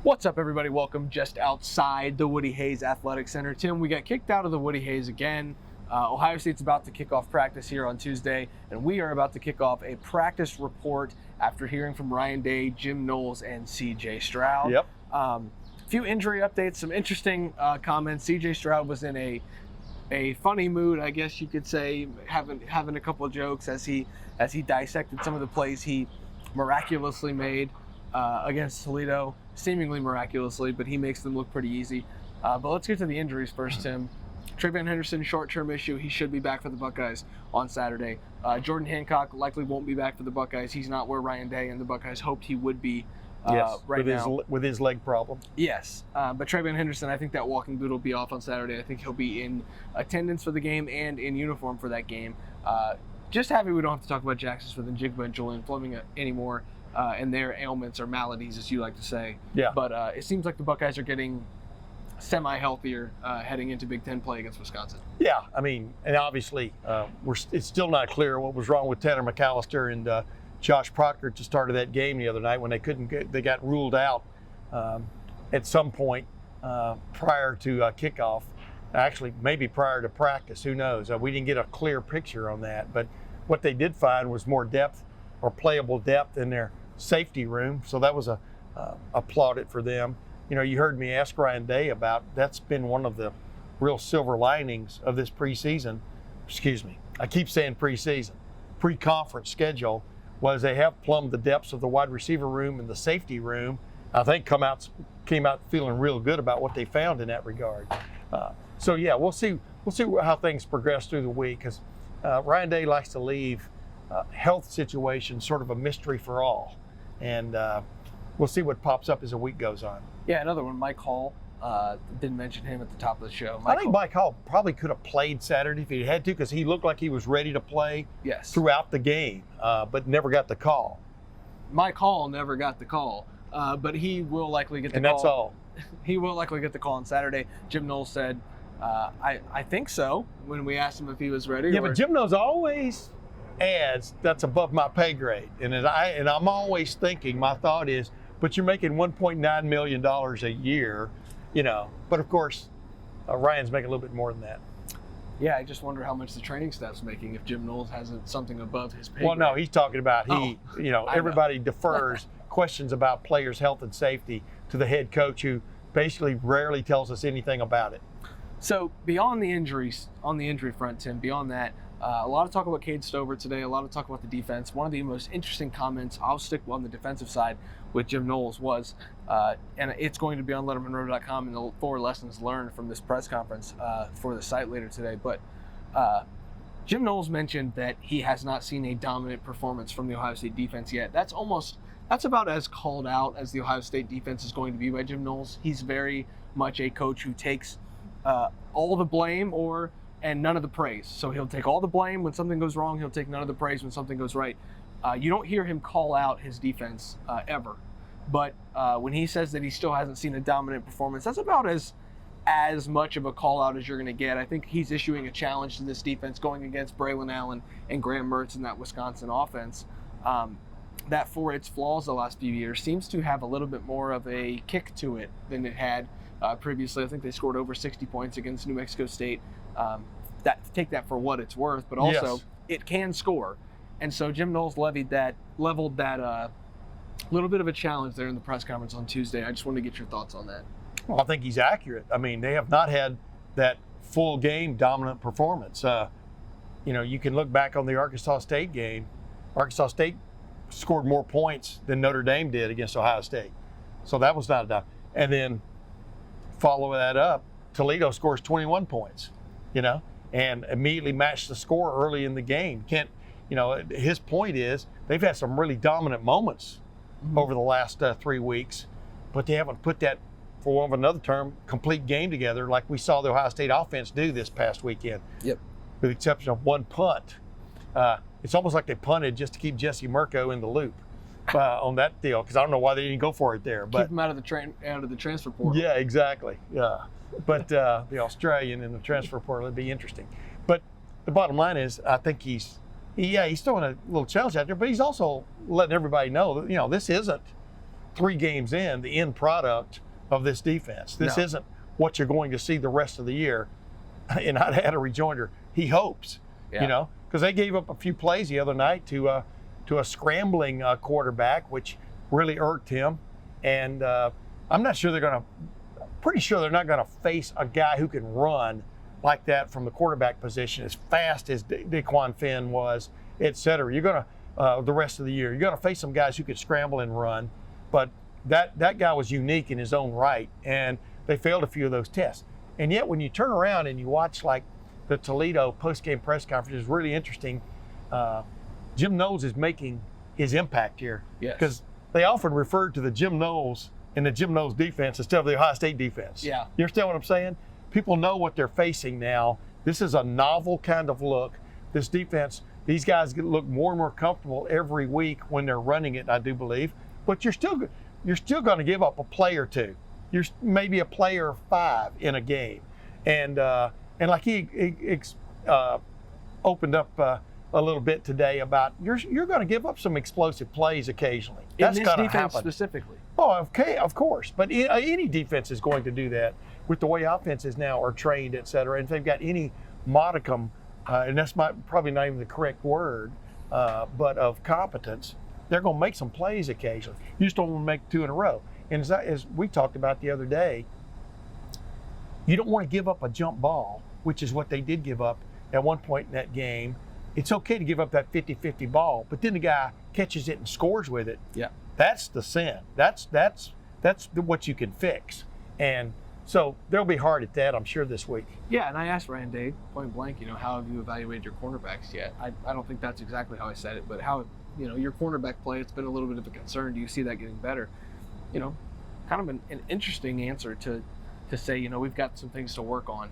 What's up, everybody? Welcome just outside the Woody Hayes Athletic Center. Tim, we got kicked out of the Woody Hayes again. Ohio State's about to kick off practice here on Tuesday, and we are about to kick off a practice report after hearing from Ryan Day, Jim Knowles, and C.J. Stroud. Yep. A few injury updates, some interesting comments. C.J. Stroud was in a funny mood, I guess you could say, having a couple of jokes as he dissected some of the plays he miraculously made against Toledo, seemingly miraculously, but he makes them look pretty easy. But let's get to the injuries first, Tim. TreVeyon Henderson, short-term issue. He should be back for the Buckeyes on Saturday. Jordan Hancock likely won't be back for the Buckeyes. He's not where Ryan Day and the Buckeyes hoped he would be right now. With his leg problem. Yes, but TreVeyon Henderson, I think that walking boot will be off on Saturday. I think he'll be in attendance for the game and in uniform for that game. Just happy we don't have to talk about Jackson Smith and Jigba and Julian Fleming anymore. And their ailments or maladies, as you like to say. Yeah. But it seems like the Buckeyes are getting semi-healthier heading into Big Ten play against Wisconsin. Yeah, I mean, and obviously, it's still not clear what was wrong with Tanner McAllister and Josh Proctor at the start of that game the other night when they got ruled out at some point prior to kickoff. Actually, maybe prior to practice. Who knows? We didn't get a clear picture on that. But what they did find was more depth or playable depth in their safety room, so that was applauded for them. You know, you heard me ask Ryan Day about that's been one of the real silver linings of this preseason. Excuse me, I keep saying preseason. Pre-conference schedule was they have plumbed the depths of the wide receiver room and the safety room. I think came out feeling real good about what they found in that regard. So yeah, we'll see how things progress through the week because Ryan Day likes to leave health situation sort of a mystery for all, and we'll see what pops up as the week goes on. Yeah, another one, Mike Hall. Didn't mention him at the top of the show. I think Mike Hall probably could have played Saturday if he had to, because he looked like he was ready to play throughout the game, but never got the call. Mike Hall never got the call, but he will likely get the call. And that's all. He will likely get the call on Saturday. Jim Knowles said, I think so, when we asked him if he was ready. Yeah, but Jim Knowles always adds, that's above my pay grade. And I'm always thinking, my thought is, but you're making $1.9 million a year, you know. But of course, Ryan's making a little bit more than that. Yeah, I just wonder how much the training staff's making if Jim Knowles has something above his pay Well, grade. no, he's talking about everybody defers questions about players' health and safety to the head coach, who basically rarely tells us anything about it. So beyond the injuries, on the injury front, Tim, beyond that, a lot of talk about Cade Stover today, a lot of talk about the defense. One of the most interesting comments, I'll stick on the defensive side with Jim Knowles, was, and it's going to be on lettermenrow.com and the 4 lessons learned from this press conference for the site later today. But Jim Knowles mentioned that he has not seen a dominant performance from the Ohio State defense yet. That's about as called out as the Ohio State defense is going to be by Jim Knowles. He's very much a coach who takes all the blame and none of the praise. So he'll take all the blame when something goes wrong. He'll take none of the praise when something goes right. You don't hear him call out his defense ever. But when he says that he still hasn't seen a dominant performance, that's about as much of a call out as you're going to get. I think he's issuing a challenge to this defense going against Braylon Allen and Graham Mertz in that Wisconsin offense. That, for its flaws the last few years, seems to have a little bit more of a kick to it than it had previously. I think they scored over 60 points against New Mexico State. Take that for what it's worth, but also it can score. And so Jim Knowles leveled that little bit of a challenge there in the press conference on Tuesday. I just wanted to get your thoughts on that. Well, I think he's accurate. I mean, they have not had that full game dominant performance. You can look back on the Arkansas State game. Arkansas State scored more points than Notre Dame did against Ohio State. So that was not a down. And then follow that up, Toledo scores 21 points, and immediately matched the score early in the game. His point is they've had some really dominant moments over the last 3 weeks, but they haven't put that, for want of another term, complete game together like we saw the Ohio State offense do this past weekend. Yep. With the exception of one punt. It's almost like they punted just to keep Jesse Mirko in the loop on that deal, because I don't know why they didn't go for it there. But keep him out of the transfer portal. Yeah, exactly. Yeah, but the Australian in the transfer portal would be interesting. But the bottom line is, I think he's throwing a little challenge out there, but he's also letting everybody know that this isn't 3 games in, the end product of this defense. This isn't what you're going to see the rest of the year. And I'd had a rejoinder. He hopes, because they gave up a few plays the other night to a scrambling quarterback, which really irked him. And I'm not sure pretty sure they're not going to face a guy who can run like that from the quarterback position as fast as Daquan Finn was, et cetera. You're going to, the rest of the year, you're going to face some guys who could scramble and run. But that guy was unique in his own right, and they failed a few of those tests. And yet when you turn around and you watch like the Toledo post-game press conference, it's really interesting. Jim Knowles is making his impact here. Yes. Because they often referred to the Jim Knowles and the Jim Knowles defense instead of the Ohio State defense. Yeah. You understand what I'm saying? People know what they're facing now. This is a novel kind of look. This defense, these guys look more and more comfortable every week when they're running it, I do believe. But you're still going to give up a play or two. You're maybe a player or 5 in a game, and like he opened up a little bit today about you're going to give up some explosive plays occasionally. That's going to happen specifically. Oh, okay, of course. But any defense is going to do that with the way offenses now are trained, et cetera. And if they've got any modicum, and that's probably not even the correct word, but of competence, they're going to make some plays occasionally. You just don't want to make 2 in a row. And as we talked about the other day, you don't want to give up a jump ball, which is what they did give up at one point in that game. It's okay to give up that 50-50 ball, but then the guy catches it and scores with it. Yeah. That's the sin. That's what you can fix. And so they'll be hard at that, I'm sure, this week. Yeah, and I asked Ryan Day, point blank, how have you evaluated your cornerbacks yet? I don't think that's exactly how I said it, but how, your cornerback play, it's been a little bit of a concern. Do you see that getting better? Kind of an interesting answer to say, we've got some things to work on,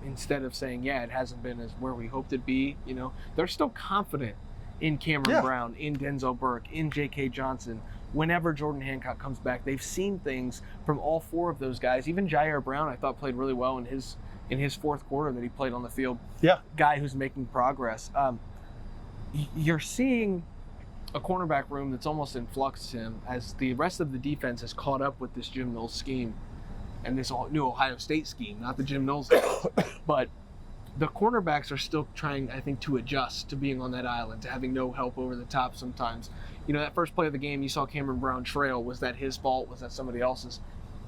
instead of saying, it hasn't been as where we hoped it'd be, they're still confident in Cameron Brown, in Denzel Burke, in J.K. Johnson. Whenever Jordan Hancock comes back, they've seen things from all 4 of those guys. Even Jair Brown, I thought, played really well in his fourth quarter that he played on the field. Yeah. Guy who's making progress. You're seeing a cornerback room that's almost in flux, Tim, as the rest of the defense has caught up with this Jim Knowles scheme and this new Ohio State scheme, not the Jim Knowles scheme. But the cornerbacks are still trying, I think, to adjust to being on that island, to having no help over the top sometimes. That first play of the game, you saw Cameron Brown trail. Was that his fault? Was that somebody else's?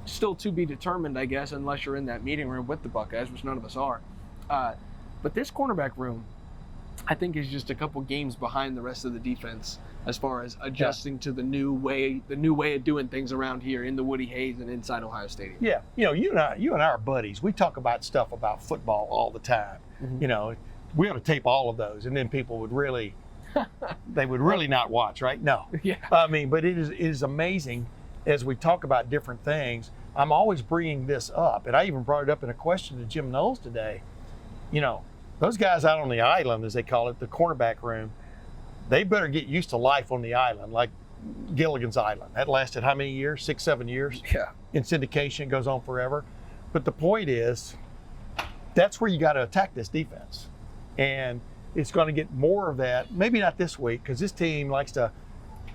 Still to be determined, I guess, unless you're in that meeting room with the Buckeyes, which none of us are. But this cornerback room, I think, is just a couple games behind the rest of the defense as far as adjusting to the new way of doing things around here in the Woody Hayes and inside Ohio Stadium. Yeah, you and I are buddies. We talk about stuff about football all the time. Mm-hmm. We ought to tape all of those, and then people would really, they would really not watch, right? No. Yeah. But it is amazing as we talk about different things. I'm always bringing this up, and I even brought it up in a question to Jim Knowles today. Those guys out on the island, as they call it, the cornerback room, they better get used to life on the island, like Gilligan's Island. That lasted how many years? 6, 7 years? Yeah. In syndication, it goes on forever. But the point is, that's where you got to attack this defense. And it's going to get more of that. Maybe not this week, because this team likes to,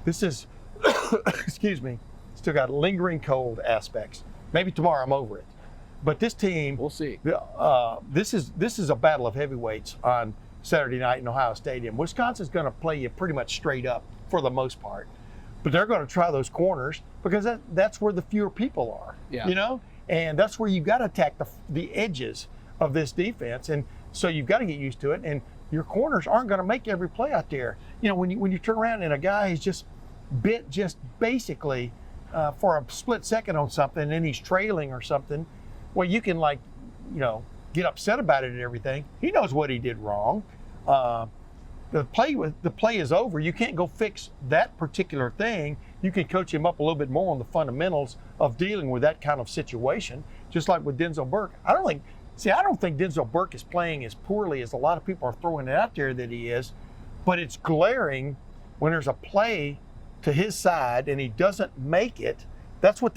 excuse me, still got lingering cold aspects. Maybe tomorrow I'm over it. But this team, we'll see. This is a battle of heavyweights on Saturday night in Ohio Stadium. Wisconsin's going to play you pretty much straight up for the most part, but they're going to try those corners because that's where the fewer people are. Yeah. And that's where you've got to attack the edges of this defense, and so you've got to get used to it. And your corners aren't going to make every play out there. When you turn around and a guy is just bit basically for a split second on something, and then he's trailing or something. Well, you can get upset about it and everything. He knows what he did wrong. The play is over. You can't go fix that particular thing. You can coach him up a little bit more on the fundamentals of dealing with that kind of situation. Just like with Denzel Burke. I don't think Denzel Burke is playing as poorly as a lot of people are throwing it out there that he is. But it's glaring when there's a play to his side and he doesn't make it. That's what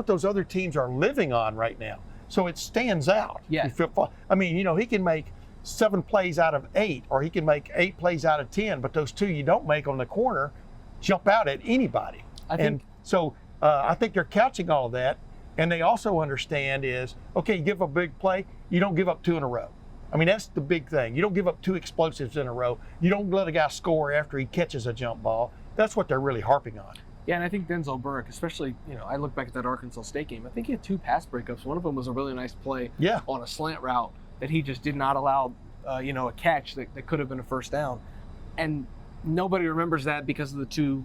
those other teams are living on right now. So it stands out. Yeah. He can make 7 plays out of 8, or he can make 8 plays out of 10, but those 2 you don't make on the corner jump out at anybody. I think so I think they're couching all of that, and they also understand is, okay, you give up a big play, you don't give up 2 in a row. I mean, that's the big thing. You don't give up 2 explosives in a row. You don't let a guy score after he catches a jump ball. That's what they're really harping on. Yeah, and I think Denzel Burke, especially, I look back at that Arkansas State game. I think he had 2 pass breakups. One of them was a really nice play on a slant route that he just did not allow, a catch that could have been a first down. And nobody remembers that because of the 2,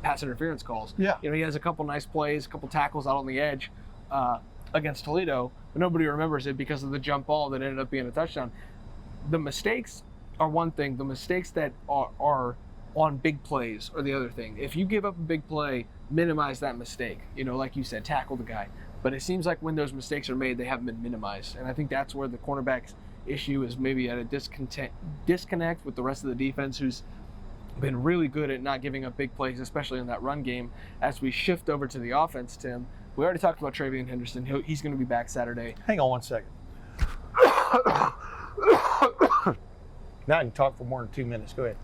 pass interference calls. Yeah. He has a couple nice plays, a couple tackles out on the edge against Toledo, but nobody remembers it because of the jump ball that ended up being a touchdown. The mistakes are one thing. The mistakes that are on big plays are the other thing. If you give up a big play, minimize that mistake. Like you said, tackle the guy. But it seems like when those mistakes are made, they haven't been minimized. And I think that's where the cornerback's issue is maybe at a disconnect with the rest of the defense, who's been really good at not giving up big plays, especially in that run game. As we shift over to the offense, Tim, we already talked about Travion Henderson. He's going to be back Saturday. Hang on one second. Now I can talk for more than 2 minutes. Go ahead.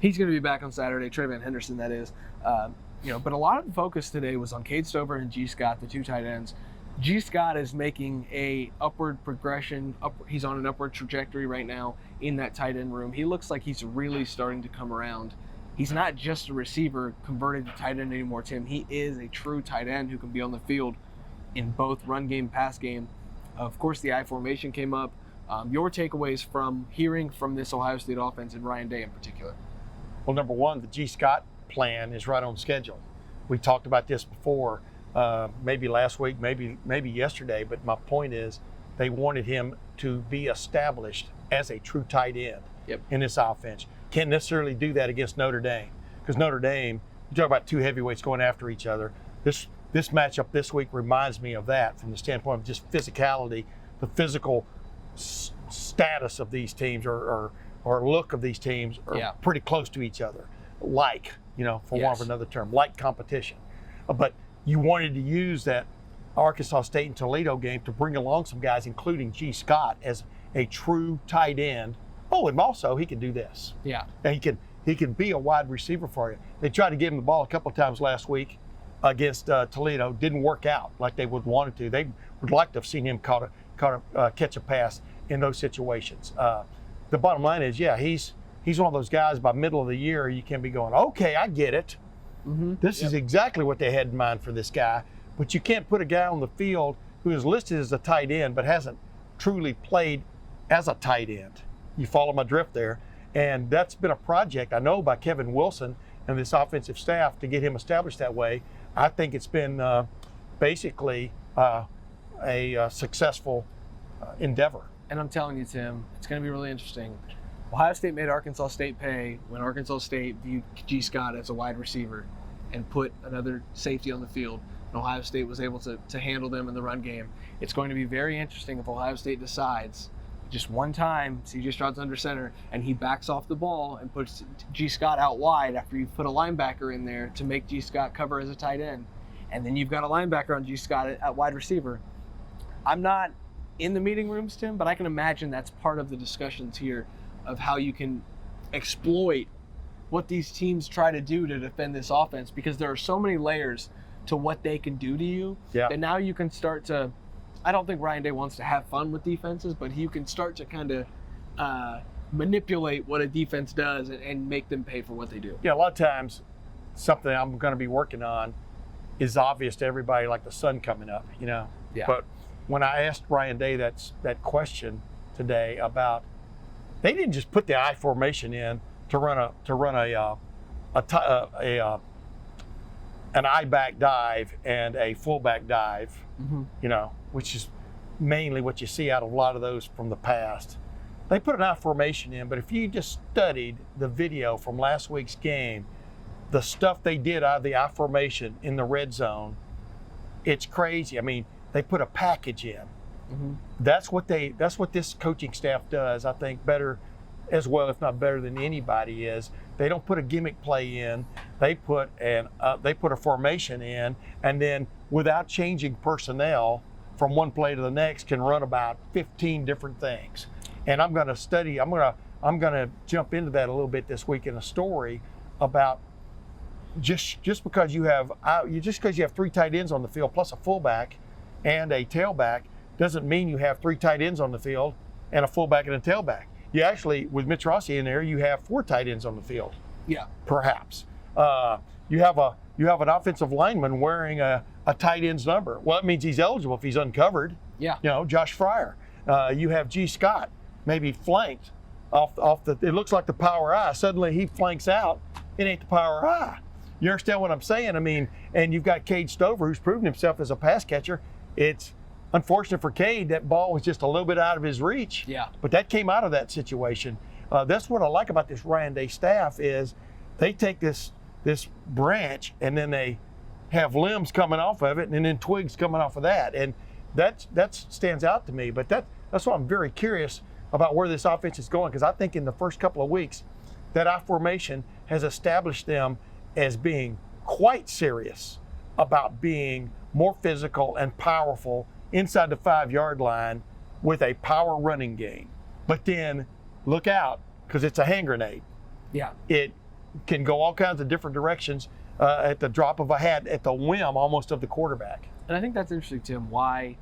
He's going to be back on Saturday, Travion Henderson, that is. But a lot of the focus today was on Cade Stover and G. Scott, the 2 tight ends. G. Scott is making a upward progression. He's on an upward trajectory right now in that tight end room. He looks like he's really starting to come around. He's not just a receiver converted to tight end anymore, Tim. He is a true tight end who can be on the field in both run game, pass game. Of course, the I formation came up. Your takeaways from hearing from this Ohio State offense and Ryan Day in particular? Well, number one, the G. Scott plan is right on schedule. We talked about this before, maybe last week, maybe yesterday, but my point is they wanted him to be established as a true tight end in this offense. Can't necessarily do that against Notre Dame, because Notre Dame, you talk about 2 heavyweights going after each other. This matchup this week reminds me of that from the standpoint of just physicality, the physical status of these teams or look of these teams are pretty close to each other, for want of another term, like competition. But you wanted to use that Arkansas State and Toledo game to bring along some guys, including G. Scott, as a true tight end. Oh, and also he can do this. Yeah. And he can be a wide receiver for you. They tried to give him the ball a couple of times last week against Toledo. Didn't work out like they would want it to. They would like to have seen him catch a pass in those situations. The bottom line is, he's one of those guys by middle of the year you can be going, okay, I get it. Mm-hmm. This is exactly what they had in mind for this guy. But you can't put a guy on the field who is listed as a tight end but hasn't truly played as a tight end. You follow my drift there. And that's been a project, I know, by Kevin Wilson and this offensive staff to get him established that way. I think it's been basically a successful endeavor. And I'm telling you, Tim, it's going to be really interesting. Ohio State made Arkansas State pay when Arkansas State viewed G. Scott as a wide receiver and put another safety on the field. And Ohio State was able to handle them in the run game. It's going to be very interesting if Ohio State decides just one time, C.J. Stroud's under center, and he backs off the ball and puts G. Scott out wide after you put a linebacker in there to make G. Scott cover as a tight end. And then you've got a linebacker on G. Scott at wide receiver. I'm not in the meeting rooms, Tim, but I can imagine that's part of the discussions here of how you can exploit what these teams try to do to defend this offense, because there are so many layers to what they can do to you that now you can start to, I don't think Ryan Day wants to have fun with defenses, but you can start to kind of manipulate what a defense does and make them pay for what they do. Yeah, a lot of times something I'm going to be working on is obvious to everybody, like the sun coming up, Yeah. But when I asked Ryan Day that question today about, they didn't just put the I formation in to run an I back dive and a fullback dive, which is mainly what you see out of a lot of those from the past. They put an I formation in, but if you just studied the video from last week's game, the stuff they did out of the I formation in the red zone, it's crazy. I mean, they put a package in. Mm-hmm. That's what this coaching staff does, I think, better as well, if not better than anybody is. They don't put a gimmick play in. They put a formation in, and then without changing personnel from one play to the next can run about 15 different things. And I'm going to jump into that a little bit this week in a story about just because you have three tight ends on the field plus a fullback and a tailback doesn't mean you have three tight ends on the field and a fullback and a tailback. You actually, with Mitch Rossi in there, you have four tight ends on the field. Yeah. Perhaps. You have an offensive lineman wearing a tight end's number. Well, it means he's eligible if he's uncovered. Yeah. You know, Josh Fryer. You have G. Scott, maybe flanked off the. It looks like the power I. Suddenly he flanks out. It ain't the power I. You understand what I'm saying? I mean, and you've got Cade Stover, who's proven himself as a pass catcher. It's unfortunate for Cade, that ball was just a little bit out of his reach. Yeah. But that came out of that situation. That's what I like about this Ryan Day staff is they take this branch and then they have limbs coming off of it and then twigs coming off of that. And that stands out to me. But that's why I'm very curious about where this offense is going, because I think in the first couple of weeks, that I formation has established them as being quite serious about being more physical and powerful inside the 5-yard line with a power running game. But then look out, because it's a hand grenade. Yeah. It can go all kinds of different directions at the drop of a hat, at the whim almost of the quarterback. And I think that's interesting, Tim, why,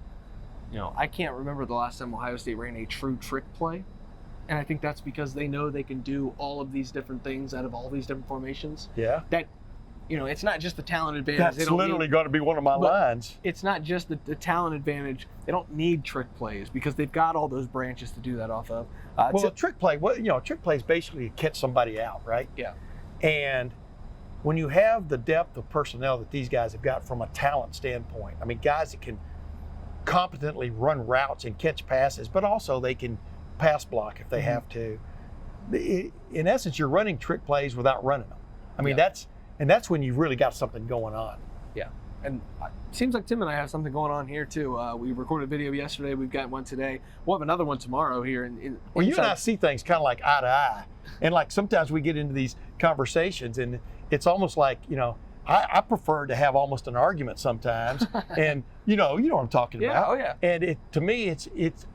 I can't remember the last time Ohio State ran a true trick play. And I think that's because they know they can do all of these different things out of all these different formations. Yeah. That, it's not just the talent advantage. That's literally going to be one of my lines. It's not just the talent advantage. They don't need trick plays because they've got all those branches to do that off of. Well, a trick play, trick play is basically to catch somebody out, right? Yeah. And when you have the depth of personnel that these guys have got from a talent standpoint, I mean, guys that can competently run routes and catch passes, but also they can pass block if they have to. In essence, you're running trick plays without running them. I mean, that's when you've really got something going on. Yeah. And it seems like Tim and I have something going on here too. We recorded a video yesterday. We've got one today. We'll have another one tomorrow here. Well, you and I see things kind of like eye to eye. And like sometimes we get into these conversations and it's almost like, I prefer to have almost an argument sometimes. And you know what I'm talking about. Oh yeah. And to me,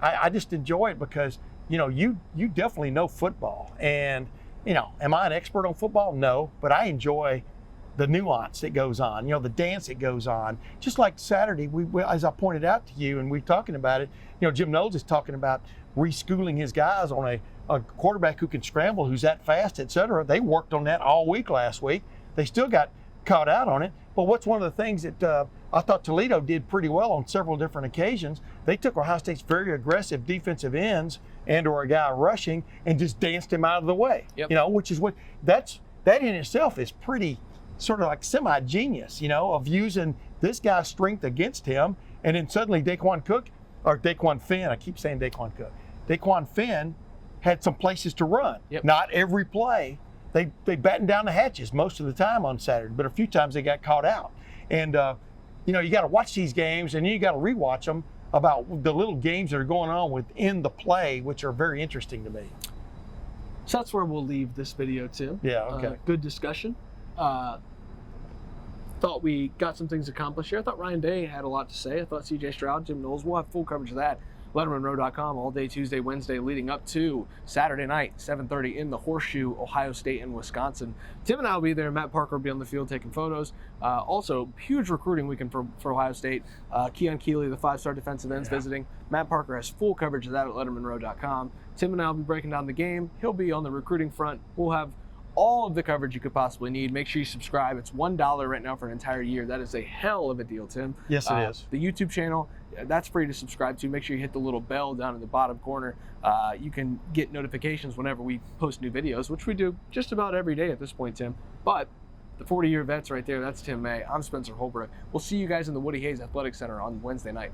I just enjoy it because, you definitely know football. And, am I an expert on football? No, but I enjoy the nuance that goes on, the dance that goes on. Just like Saturday, we as I pointed out to you, and we're talking about it, Jim Knowles is talking about reschooling his guys on a quarterback who can scramble, who's that fast, et cetera. They worked on that all week last week. They still got caught out on it. But what's one of the things that I thought Toledo did pretty well on several different occasions? They took Ohio State's very aggressive defensive ends or a guy rushing and just danced him out of the way. Yep. Which is that in itself is pretty sort of like semi-genius, of using this guy's strength against him. And then suddenly Daquan Finn, I keep saying Daquan Cook. Daquan Finn had some places to run. Yep. Not every play. They battened down the hatches most of the time on Saturday, but a few times they got caught out. And, you got to watch these games and you got to rewatch them about the little games that are going on within the play, which are very interesting to me. So that's where we'll leave this video, Tim. Yeah, okay. Good discussion. Thought we got some things accomplished here. I thought Ryan Day had a lot to say. I thought CJ Stroud, Jim Knowles, we'll have full coverage of that. LettermenRow.com all day Tuesday, Wednesday, leading up to Saturday night, 7:30 in the Horseshoe, Ohio State and Wisconsin. Tim and I will be there. Matt Parker will be on the field taking photos. Also, huge recruiting weekend for Ohio State. Keon Keeley, the 5-star defensive ends, visiting. Matt Parker has full coverage of that at LettermenRow.com. Tim and I will be breaking down the game. He'll be on the recruiting front. We'll have all of the coverage you could possibly need. Make sure you subscribe. It's $1 right now for an entire year. That is a hell of a deal, Tim. Yes, it is. The YouTube channel, that's free to subscribe to. Make sure you hit the little bell down in the bottom corner. You can get notifications whenever we post new videos, which we do just about every day at this point, Tim. But the 40-year vets right there, that's Tim May. I'm Spencer Holbrook. We'll see you guys in the Woody Hayes Athletic Center on Wednesday night.